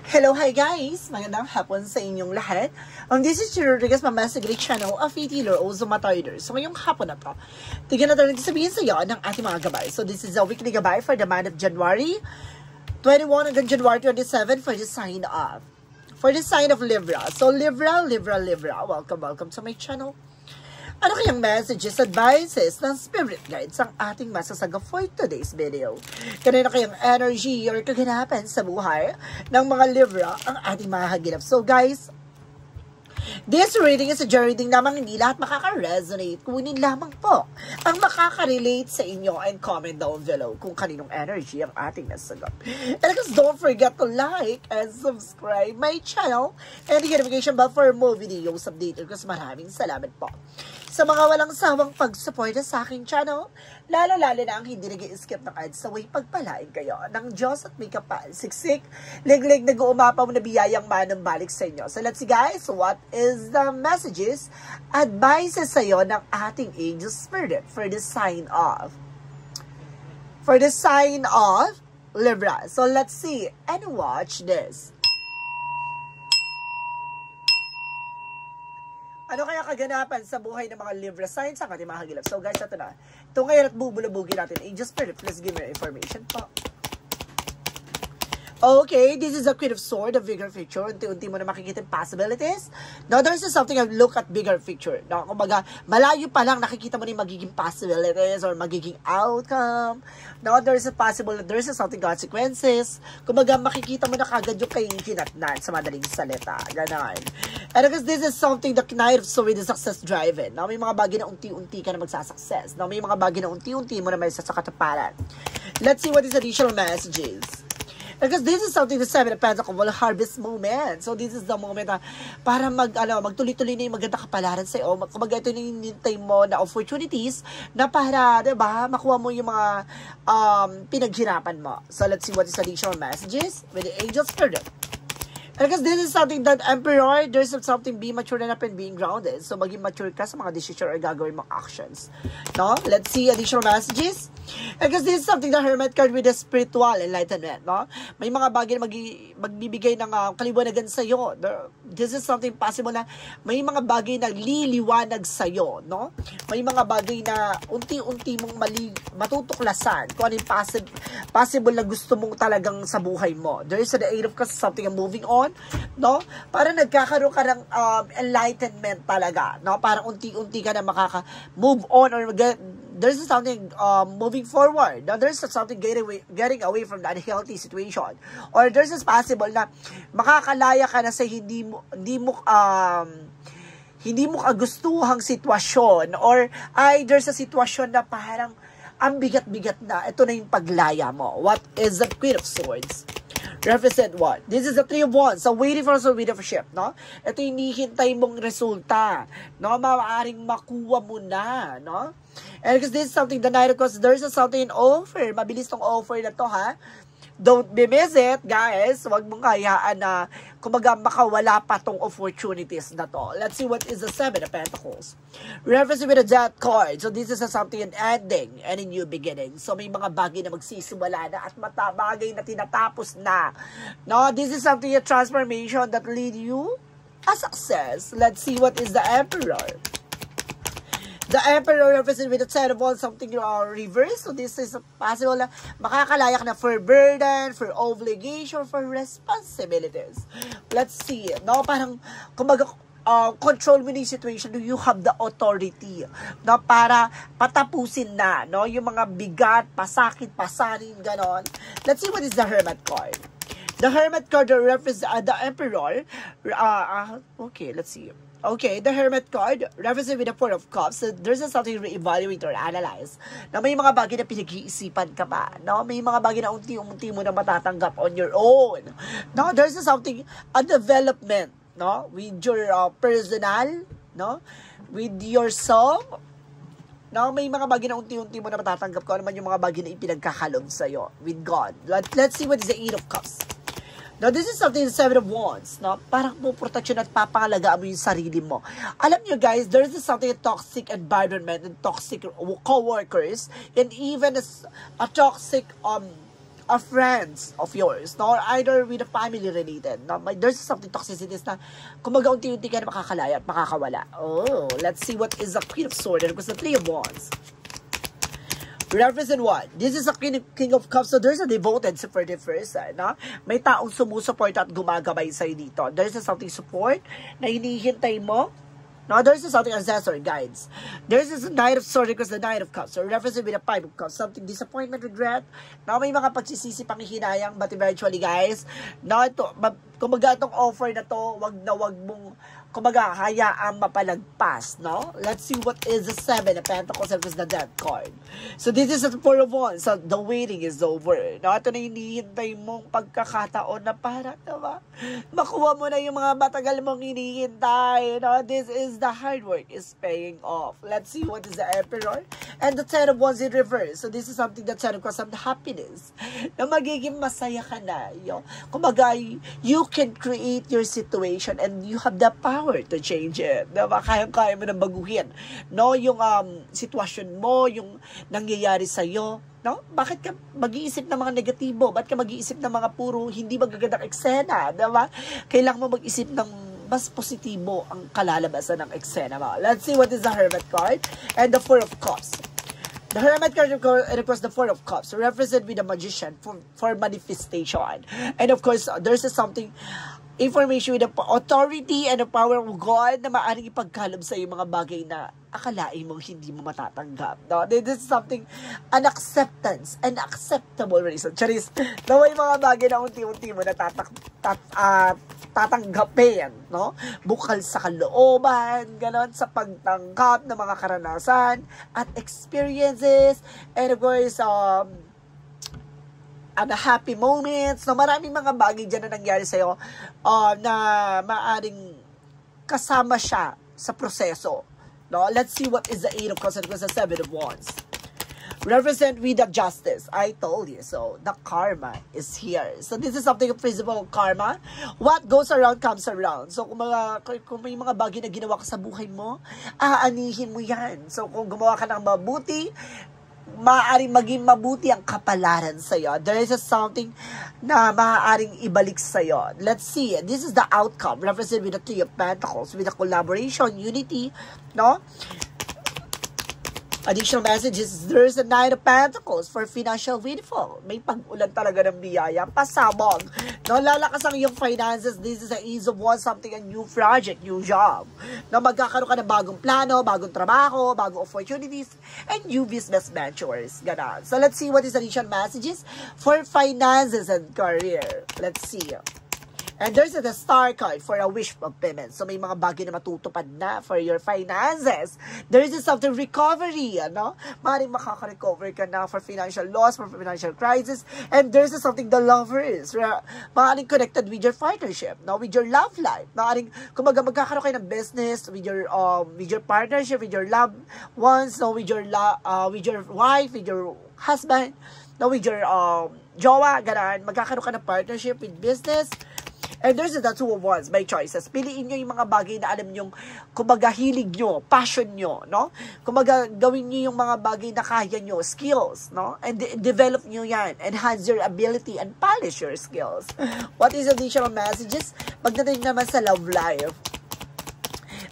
Hello, hi guys! Magandang hapon sa inyong lahat. This is Chiro Rodriguez, Mamasigri Channel of Itiler o Zumatoiders. So ngayong hapon na to, tignan natin sabihin sa iyo ng ating mga gabay. So this is a weekly gabay for the month of January 21 hanggang January 27 for the sign of. For the sign of Libra. So Libra, welcome to my channel. Ano kayang messages, advices ng spirit guides ang ating masasaga for today's video? Kanina kayang energy or kaganapan sa buhay ng mga Libra ang ating mahagilap. So guys, this reading is a reading lamang, hindi lahat makaka-resonate. Kunin lamang po ang makaka-relate sa inyo and comment down below kung kaninong energy ang ating nasagap. And guys, don't forget to like and subscribe my channel and the notification bell for more videos updated. Kasi maraming salamat po sa mga walang sawang pagsuporta sa aking channel, lalo-lalo na ang hindi nag-i-skip ng ads sa way pagpalain kayo ng Diyos at may kapal, siksik, liglig, nag-uumapaw na biyayang manang balik sa inyo. So let's see guys, what is the messages, advices sa iyo ng ating angel spirit for the sign of? For the sign of Libra. So let's see and watch this. Ano kaya kaganapan sa buhay ng mga Libra signs ang ating mahagilap? So guys, ito na. Ito ngayon at bubulabugin natin. Angel Spirit, please give me information po. Okay, this is a Queen of Swords, a bigger picture. Unti-unti mo na makikita possibilities. Now, there's something I've look at bigger picture. Now, kumbaga, malayo pa lang nakikita mo na yung magiging possibilities or magiging outcome. Now, there's something consequences. Kumbaga, makikita mo na kagad yung kayong kinatnan sa madaling salita. Ganon. And because this is something the Knight of Swords is success driven. Now, may mga bagay na unti-unti ka na magsasuccess. Now, may mga bagay na unti-unti mo na may sasakataparan. Let's see what is additional messages. Because this is something the Seven of Pentacles will harvest moment. So this is the moment na para magtuloy-tuloy na yung maganda kapalaran sa iyo. Kumbaga ito yung hinintay mo na opportunities na para, diba, makuha mo yung mga pinaghirapan mo. So let's see what is additional messages with the Angel Spirit. Because this is something that Emperor, there's something be mature enough and being grounded. So maging mature ka sa mga decision or gagawin mong actions. No? Let's see additional messages. Because this is something the Hermit card with the spiritual enlightenment. No? May mga bagay na magbibigay ng kaliwanagan sa iyo. This is something possible na may mga bagay na liliwanag sa iyo. No? May mga bagay na unti-unti mong matutuklasan kung ano yung possible na gusto mong talagang sa buhay mo. There is the Eight of Cups, something moving on. No? Para nagkakaroon ka ng enlightenment talaga. No? Parang unti-unti ka na makaka-move on or there's something moving forward. Now, there's something getting away from that unhealthy situation. Or there's possible na makakalaya ka na sa hindi mo kagustuhang sitwasyon or there's a sitwasyon na parang ang bigat-bigat na. Ito na yung paglaya mo. What is the Queen of Swords? Represent what? This is the Three of Wands. So, waiting for ship, no? Ito yung hinihintay mong resulta, no? Maaaring makuha mo na, no? And because this is something, the Knight of Cups, there's something in offer. Mabilis tong offer na to, ha? Don't be miss it, guys. Huwag mong hayaan na kumaga makawala pa tong opportunities na to. Let's see what is the Seven of Pentacles. Reference with the Death card. So this is something an ending and a new beginning. So may mga bagay na magsisimula na at bagay na tinatapos na. No, this is something a transformation that lead you a success. Let's see what is the Emperor. The Emperor represents with the Ten of Wands, something reverse. So this is possible na makakalayak na for burden, for obligation, for responsibilities. Let's see. No, parang kumbaga control mo yung situation. Do you have the authority? No, para patapusin na, no, yung mga bigat, pasakit, pasanin, ganon. Let's see what is the Hermit card. The Hermit card represents the Emperor. Okay, let's see. Okay, the Hermit card represents with the Four of Cups. So there's something to re-evaluate or analyze. Na may mga bagay na pinag-iisipan ka pa. No? May mga bagay na unti-unti mo na matatanggap on your own. No? There's something, a development, no? With your personal, no? With yourself. No? May mga bagay na unti-unti mo na matatanggap ko. Ano man yung mga bagay na ipinagkakalob sa'yo with God. Let's see what is the Eight of Cups. Now, this is something, the Seven of Wands, no? Parang po protection at papangalagaan mo yung sarili mo. Alam nyo guys, there is something, a toxic environment and toxic co-workers and even a toxic friends of yours, no? Or either with a family related, no? There's something toxicities na kumaga unti-unti ka na makakalaya at makakawala. Oh, let's see what is the Queen of Swords and it was the Three of Wands. Represent what? This is a King of Cups, so there's a devoted supportive person, no? May taong sumusuport at gumagabay sa'yo dito. There's something support na hinihintay mo. No, there's something ancestor guides. There's a Knight of Swords because the Knight of Cups. So reference with a Five of Cups. Something disappointment, regret. Now may mga pagsisisi pang hinayang, but eventually guys, no, ito, kumbaga itong offer na to, wag mong kumbaga hayaang mapalagpas, no? Let's see what is the Seven of Pentacles and the Death card. So this is the Four of Wands. So the waiting is over. No, ito na hinihintay mong pagkakataon na para, diba? Makuha mo na yung mga matagal mong hinihintay. No, this is the hard work is paying off. Let's see what is the Emperor and the Ten of Wands in reverse. So this is something that Ten of Wands, some happiness na magiging masaya ka na. Kumbaga, you can create your situation and you have the power to change it. Diba? Kaya mo na baguhin. No, yung sitwasyon mo, yung nangyayari sa'yo. No? Bakit ka mag-iisip ng mga negatibo? Bakit ka mag-iisip ng mga puro hindi magagandang eksena? Diba? Kailangan mo mag-isip ng mas positibo ang kalalabasan ng eksena mo. Let's see what is the Hermit card and the Four of Cups. The Hermit card, and of course, the Four of Cups, represent with the Magician for manifestation. And of course, there's something, information with the authority and the power of God na maaaring ipagkaloob sa yung mga bagay na akalain mong hindi mo matatanggap. No? This is something, an acceptance, an acceptable reason. Charis, na may mga bagay na unti-unti mo na tatanggapin, no? Bukal sa kalooban, ganon, sa pagtanggap ng mga karanasan at experiences, and of course, the happy moments, no? Maraming mga bagay dyan na nangyari sa'yo na maaring kasama siya sa proseso. No? Let's see what is the Eight of Cups and the Seven of Wands. Represent with the Justice. I told you so. The karma is here. So this is something of principle of karma. What goes around comes around. So kung may mga bagay na ginawa ka sa buhay mo, aanihin mo yan. So kung gumawa ka ng mabuti, maaaring maging mabuti ang kapalaran sa'yo. There is something na maaaring ibalik sa'yo. Let's see. This is the outcome. Represent with the Three of Pentacles, with the collaboration, unity, no? Additional messages, there's a Nine of Pentacles for financial windfall. May pag-ulan talaga ng biyaya. Pasabog. No, lalakas ang iyong finances. This is the Ease of Wands, something, a new project, new job. No, magkakaroon ka ng bagong plano, bagong trabaho, bagong opportunities, and new business ventures. Ganon. So, let's see what is additional messages for finances and career. Let's see. And there's the Star card for a wish of payment. So, may mga bagay na matutupad na for your finances. There is something recovery, ano? Maaaring makaka-recover ka na for financial loss, for financial crisis. And there's something the Lovers. Maaaring connected with your partnership, no? With your love life. Maaaring, kumbaga, magkakaroon kayo ng business with your partnership, with your loved ones, no? With your wife, with your husband, no? With your jowa, ganun. Magkakaroon ka ng partnership with business. And there's the Two of Wands by choices. Piliin nyo yung mga bagay na alam nyo, kumbaga hilig nyo, passion nyo, no? Kumbaga gawin nyo yung mga bagay na kaya nyo, skills, no? And develop nyo yan. Enhance your ability and polish your skills. What is additional messages? Pagdating naman sa love life.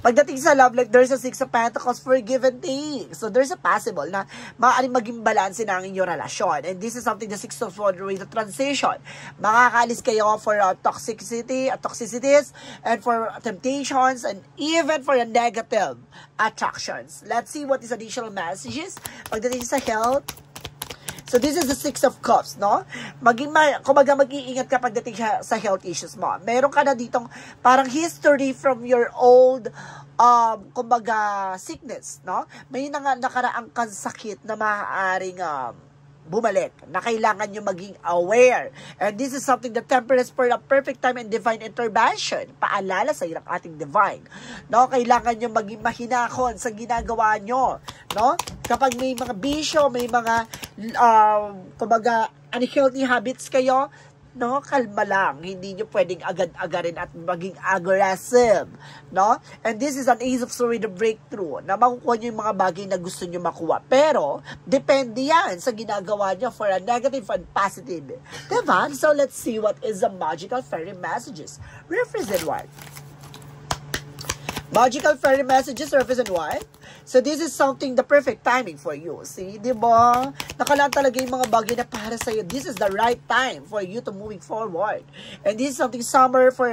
Pagdating sa love life, there's a Six of Pentacles for give and take. So, there's a possible na maaaring maging balanse na ang inyong relasyon. And this is something the Six of Swords with the transition. Makakaalis kayo for toxicities, and for temptations, and even for a negative attractions. Let's see what is additional messages. Pagdating sa health, so, this is the Six of Cups, no? Kumbaga, mag-iingat ka pagdating sa health issues mo. Meron ka na ditong parang history from your old, kumbaga, sickness, no? May nakaraang kang sakit na maaaring bumalik, na kailangan nyo maging aware. And this is something the Temperance for a perfect time and divine intervention. Paalala sa ng ating divine. No? Kailangan nyo maging mahinahon sa ginagawa nyo. No? Kapag may mga bisyo, may mga, kumbaga, unhealthy habits kayo, no? Kalma lang. Hindi nyo pwedeng agad-agarin at maging aggressive, no? And this is an Ace of Swords with a breakthrough, na makukuha nyo yung mga bagay na gusto nyo makuha. Pero, depende yan sa ginagawa nyo for a negative and positive. Diba? So, let's see what is the magical fairy messages. Represent what? Magical fairy messages represent what? So, this is something, the perfect timing for you. See, di ba? Nakalaan talaga yung mga bagay na para sa'yo. This is the right time for you to moving forward. And this is something summer for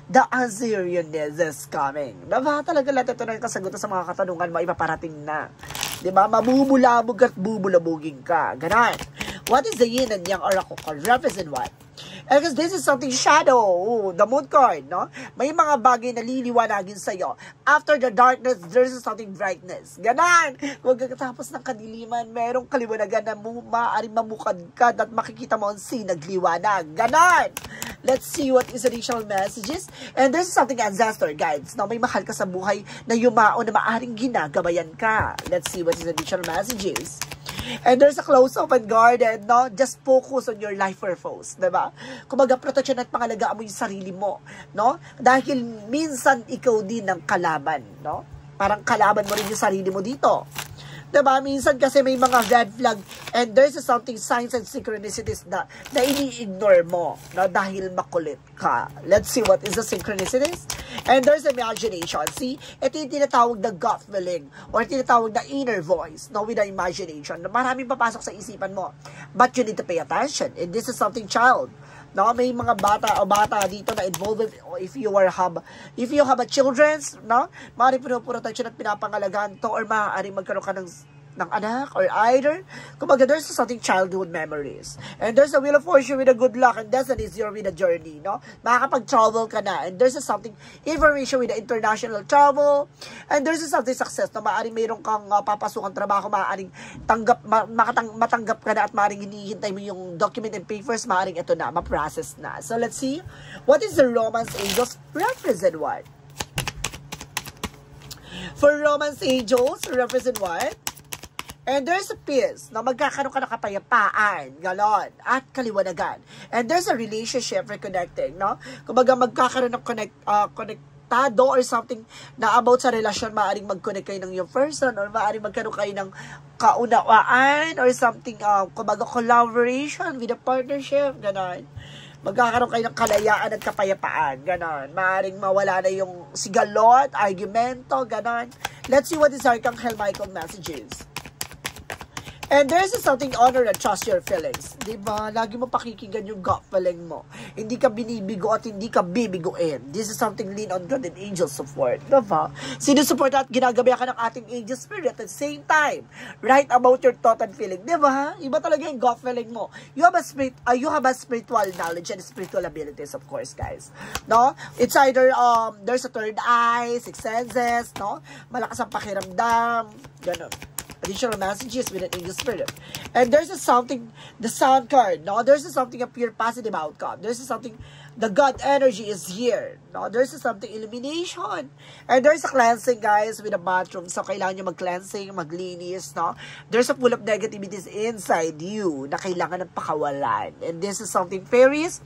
the unseriousness is coming. Diba? Talaga lahat ito na yung kasagutan sa mga katanungan mo, ipaparating na. Diba? Mabubulabog at bubulabugin ka. Ganon. What is the yin and yang oracle card? Represent what? And because this is something shadow, the moon card, no? May mga bagay na liliwanagin sa'yo. After the darkness, there's something brightness. Ganon! Huwag katapos ng kadiliman, merong kaliwanagan na maaaring mamukad ka at makikita mo ang nagliwanag. Ganon! Let's see what is additional messages. And there's something ancestor guides, no? May mahal ka sa buhay na yumao na maaaring ginagabayan ka. Let's see what is additional messages. And there's a close open garden, no? Just focus on your life purpose, diba? Kumbaga, protection at pangalagaan mo yung sarili mo, no? Dahil minsan ikaw din ang kalaban, no? Parang kalaban mo rin yung sarili mo dito. Diba? Minsan kasi may mga red flag and there's something signs and synchronicities na ini-ignore mo, no? Dahil makulit ka. Let's see what is the synchronicities. And there's imagination. See, ito yung tinatawag na gut feeling or tinatawag na inner voice, no? With the imagination. Maraming papasok sa isipan mo. But you need to pay attention. And this is something child. No, may mga bata dito na involved if you have a children's, no? Maaaring pinuprotection at pinapangalagaan to or maaaring magkaroon ka ng anak or either. Kumbaga, there's something childhood memories. And there's a wheel of fortune with a good luck and destiny is your with a journey, no? Makakapag-travel ka na. And there's something information with the international travel. And there's something success na maaaring mayroon kang papasukang trabaho, maaaring matanggap ka na at maaaring hinihintay mo yung document and papers, maaaring ito na, ma-process na. So, let's see. What is the Romance Angels represent what? For Romance Angels, represent what? And there's a peace na magkakaroon ka ng kapayapaan, galon, at kaliwanagan. And there's a relationship reconnecting, no? Kumbaga magkakaroon ng konektado or something na about sa relasyon, maaaring mag-connect kayo ng yung person or maaaring magkaroon kayo ng kaunawaan or something, kumbaga collaboration with a partnership, ganon. Magkakaroon kayo ng kalayaan at kapayapaan, ganon. Maaaring mawala na yung sigalot, argumento, ganon. Let's see what is Archangel Michael messages. And there's something honor and trust your feelings. Diba? Lagi mo pakikinggan yung gut feeling mo. Hindi ka binibigo at hindi ka bibiguin. This is something lean on God and angel support. Diba? Sinusupport at ginagabayan ka ng ating angel spirit at the same time. Write about your thought and feeling. Diba? Iba talaga yung gut feeling mo. You have a spiritual knowledge and spiritual abilities, of course, guys. No? It's either, there's a third eye, six senses, no? Malakas ang pakiramdam, gano'n. Additional messages with an angel spirit. And there's something, the sound card, no? There's something, a pure positive outcome. There's something, the God energy is here, no? There's something, illumination. And there's a cleansing, guys, with a bathroom. So, kailangan nyo mag-cleansing, maglinis, no? There's a full of negativities inside you na kailangan ng pakawalan. And this is something fairies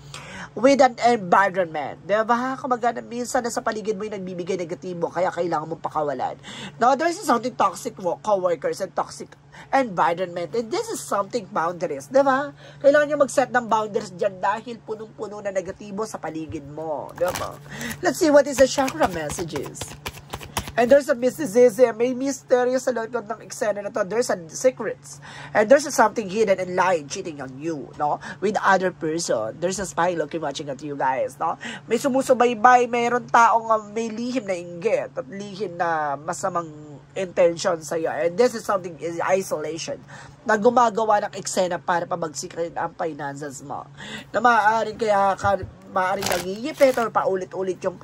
with an environment. Diba? Kumagana, minsan na sa paligid mo yung nagbibigay negatibo, kaya kailangan mong pakawalan. Now, there's something toxic co-workers and toxic environment. And this is something boundaries. Diba? Kailangan nyo mag-set ng boundaries dyan dahil punong-puno na negatibo sa paligid mo. Diba? Let's see what is the chakra messages. And there's a mysticism, may mystery sa loob ng eksena na to. There's a secrets. And there's a something hidden and lying, cheating on you, no? With other person. There's a spy looking, watching at you guys, no? May sumusubaybay, mayroon taong may lihim na inggit at lihim na masamang intention sa'yo. And this is something is isolation na gumagawa ng eksena para pabagsikin ang finances mo. Na maaaring nangingipit or paulit-ulit yung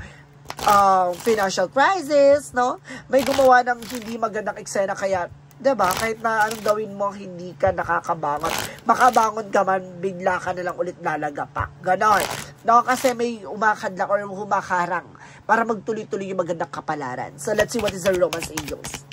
financial crisis, no? May gumawa ng hindi magandang eksena kaya, diba, kahit na anong gawin mo, hindi ka nakakabangon. Makabangon ka man, bigla ka nalang ulit lalagapak. Ganon. No? Kasi may umakadlak or humakarang para magtuloy-tuloy yung magandang kapalaran. So, let's see what is the Romance Angels.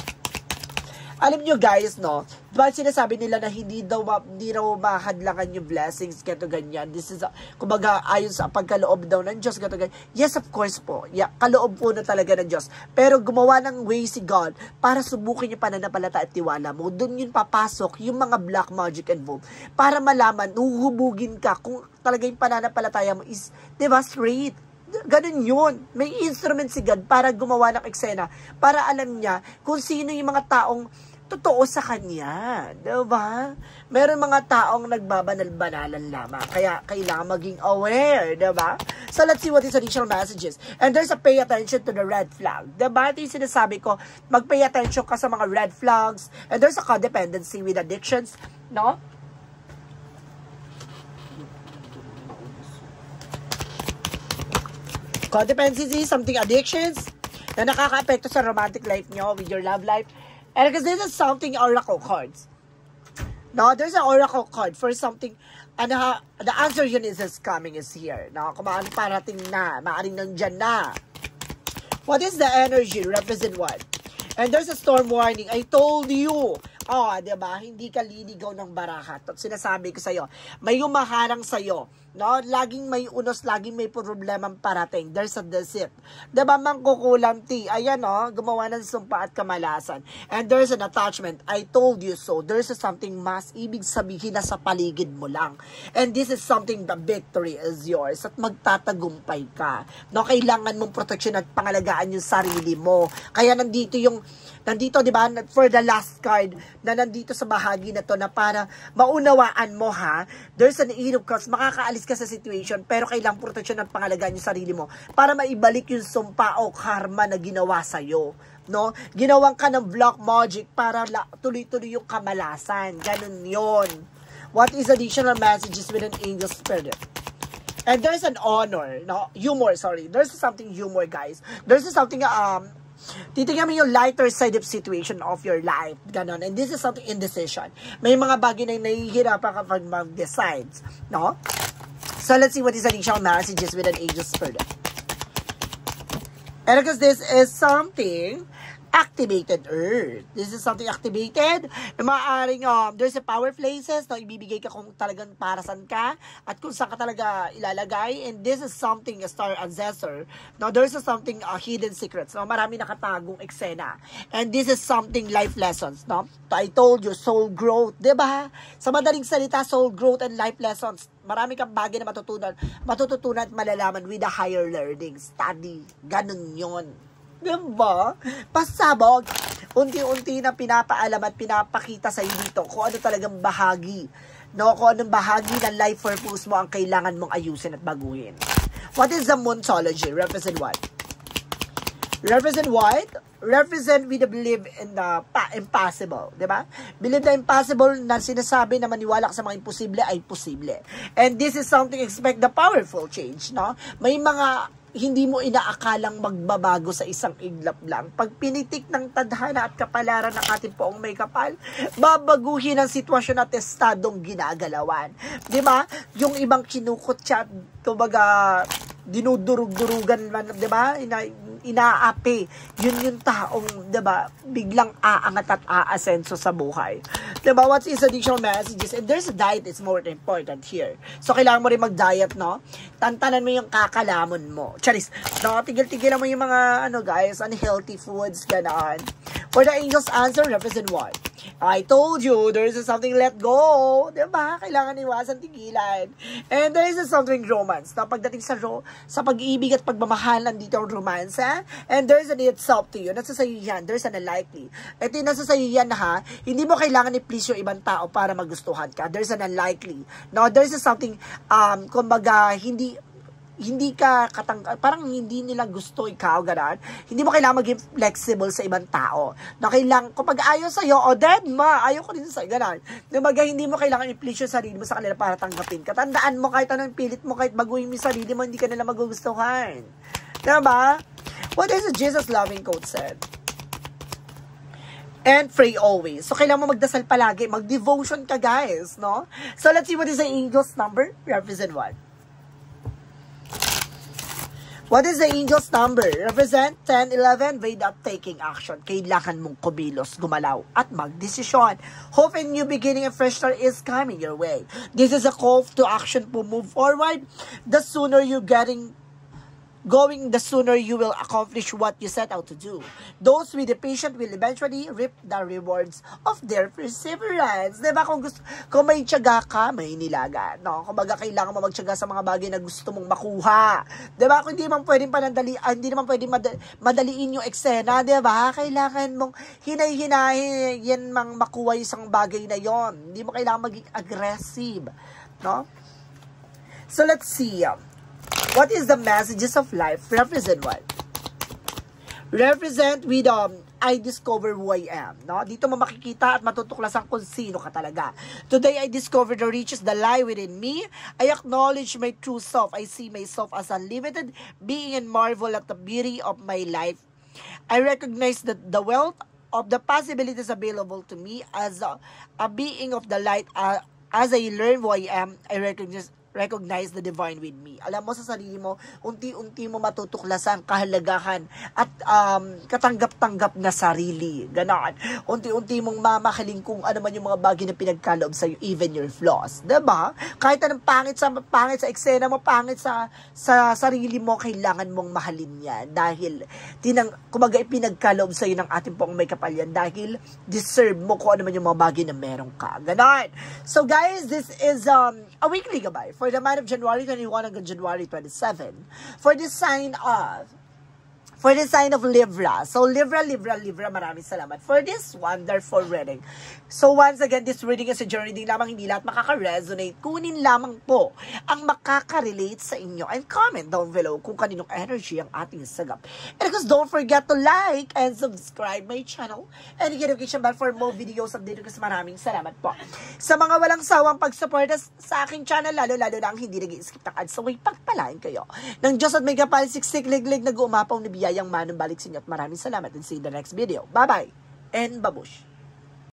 Alam nyo guys, no? Diba sinasabi nila na hindi raw mahadlangan yung blessings, gato ganyan. This is, kumbaga, ayon sa pagkaloob daw ng Diyos, gato ganyan. Yes, of course po. Yeah, kaloob po na talaga ng Diyos. Pero gumawa ng way si God para subukin yung pananampalata at tiwala mo. Doon yun papasok yung mga black magic involved. Para malaman, huhubugin ka kung talaga yung pananampalataya mo is, diba, straight. Ganun yun. May instrument si God para gumawa ng eksena. Para alam niya kung sino yung mga taong totoo sa kanya. Diba? Meron mga taong nagbabanal-banalan lamang. Kaya kailangan maging aware. Diba? So let's see what is additional messages. And there's a pay attention to the red flag. Diba? Ito yung sinasabi ko. Mag-pay attention ka sa mga red flags. And there's a codependency with addictions. No? Codependency, something addictions na nakaka-apekto sa romantic life nyo with your love life. And because this is something oracle cards. No, there's an oracle card for something, and the answer yun is coming is here. No, kung maaring parating na, maaring nandyan na. What is the energy? Represent what? And there's a storm warning. I told you. Oh, diba? Hindi ka liligaw ng baraha. Sinasabi ko sa'yo, may umaharang sa'yo. No? Laging may unos, laging may problemang parating. There's a deceit. Diba, mangkukulamti? Ayan, oh, gumawa ng sumpa at kamalasan. And there's an attachment. I told you so. There's a something mas ibig sabihin na sa paligid mo lang. And this is something the victory is yours. At magtatagumpay ka. No? Kailangan mong protection at pangalagaan yung sarili mo. Kaya nandito, diba, for the last card, na nandito sa bahagi na to na para maunawaan mo, ha, there's an eight of cups, makakaalis ka sa situation, pero kailangang proteksyon at pangalagaan yung sarili mo para maibalik yung sumpa o karma na ginawa sa'yo. No? Ginawang ka ng black magic para tuloy-tuloy yung kamalasan. Ganun yon. What is additional messages with an angel spirit? And there's an honor, no? Humor, sorry. There's something humor, guys. There's something, titingnan mo yung lighter side of situation of your life. Ganon. And this is something indecision. May mga bagay na nahihirapan kapag mag-decide. No? So, let's see what is additional messages with an angel spirit. And because this is something activated earth. This is something activated. Maaaring, there's a power places na ibibigay ka kung talagang parasan ka at kung saan ka talaga ilalagay. And this is something, a star ancestor. Now, there's a something, hidden secrets. No? Marami nakatagong eksena. And this is something life lessons. No? I told you, soul growth. Diba? Sa madaling salita, soul growth and life lessons. Marami kang bagay na matututunan at malalaman with a higher learning. Study. Ganun yun. Diba? Pasabog, unti-unti na pinapaalam at pinapakita sa iyo dito kung ano talagang bahagi. No? Kung anong bahagi ng life purpose mo ang kailangan mong ayusin at baguhin. What is the Moonology? Represent what? Represent what? Represent we believe in the impossible. Diba? Believe na impossible na sinasabi na maniwala ka sa mga imposible ay posible. And this is something, expect the powerful change. No? May mga hindi mo inaakalang magbabago sa isang iglap lang. Pag pinitik ng tadhana at kapalaran ng ating poong may kapal, babaguhin ang sitwasyon at estadong ginagalawan. Diba? Yung ibang kinukot siya, kumbaga, dinudurug-durugan man, diba? Inaapi. Yun yung taong, diba, biglang aangat at aasenso sa buhay. Diba? What is additional messages? And there's a diet is more important here. So, kailangan mo rin mag-diet, no? Tantanan mo yung kakalamon mo. Charis. No? Tigil-tigilan mo yung mga, guys, unhealthy foods, gano'n. For the angel's answer, represent what? I told you, there is something let go. Diba? Kailangan iwasan, tigilan. And there is something romance. Na pagdating sa pag-ibig at pagmamahal, nandito ang romance, ha? And there is an itself to you. Nasa sayo yan. There's an unlikely. Ito yung nasa sayo yan, ha? Hindi mo kailangan i-please yung ibang tao para magustuhan ka. There's an unlikely. No, there's something, kumbaga, hindi ka parang hindi nila gusto ikaw, gano'n. Hindi mo kailangan maging flexible sa ibang tao. Na kailangan, kapag ayaw sa'yo, dead ma, ayaw ko din sa'yo, gano'n. Diba, hindi mo kailangan i-please yung sarili mo sa kanila para tanggapin ka. Tandaan mo, kahit anong pilit mo, kahit baguhin mo yung sarili mo, hindi ka nila magugustuhan. Diba? What is the Jesus loving quote said? And pray always. So, kailangan mo magdasal palagi. Mag-devotion ka, guys, no? So, let's see what is the angel's number. Represent what? What is the angel's number? Represent 10, 11, way of taking action. Kailangan mong kumilos, gumalaw, at magdesisyon. Hope and new beginning and fresh start is coming your way. This is a call to action to move forward. The sooner you're going, the sooner you will accomplish what you set out to do. Those with the patient will eventually reap the rewards of their perseverance. Diba? Kung may tiyaga ka, may nilaga. No? Kung baga kailangan mo magtiyaga sa mga bagay na gusto mong makuha. Diba? Kung hindi naman pwedeng hindi naman pwedeng madaliin yung eksena. Diba? Kailangan mong hinay-hinahin mang makuha yung isang bagay na yon. Hindi mo kailangan maging aggressive. No? So let's see. What is the messages of life? Represent what? Represent with I discover who I am. No? Dito mo makikita at matutuklasan kung sino ka talaga. Today, I discover the riches that lie within me. I acknowledge my true self. I see myself as unlimited being and marvel at the beauty of my life. I recognize that the wealth of the possibilities available to me as a being of the light. As I learn who I am, I recognize the divine with me. Alam mo sa sarili mo, unti-unti mo matutuklasan kahalagahan at katanggap-tanggap na sarili. Ganon. Unti-unti mong mamakiling kung ano man yung mga bagay na pinagkaloob sa'yo, even your flaws. Diba? Kahit anong pangit sa eksena mo, pangit sa sarili mo, kailangan mong mahalin yan. Dahil, kumaga ipinagkaloob sa'yo ng ating pong may kapal yan. Dahil, deserve mo kung ano man yung mga bagay na meron ka. Ganon. So guys, this is a weekly gabay for the month of January 21 hanggang January 27 for the sign of Libra. So Libra, maraming salamat for this wonderful reading. So once again, this reading is a journey din lamang, hindi lahat makaka-resonate. Kunin lamang po ang makaka-relate sa inyo and comment down below kung kaninong energy ang ating sagap. And of course, don't forget to like and subscribe my channel and hit notification bell for more videos update. Kasi maraming salamat po sa mga walang sawang pagsuporta sa aking channel, lalo na ang hindi nag-i-skip ng ads. So may pagpalain kayo ng Diyos at may kapal, siksik, liglig, nag-uumapaw na biyayang manong balik sa inyo. At maraming salamat and see you in the next video. Bye-bye and babush!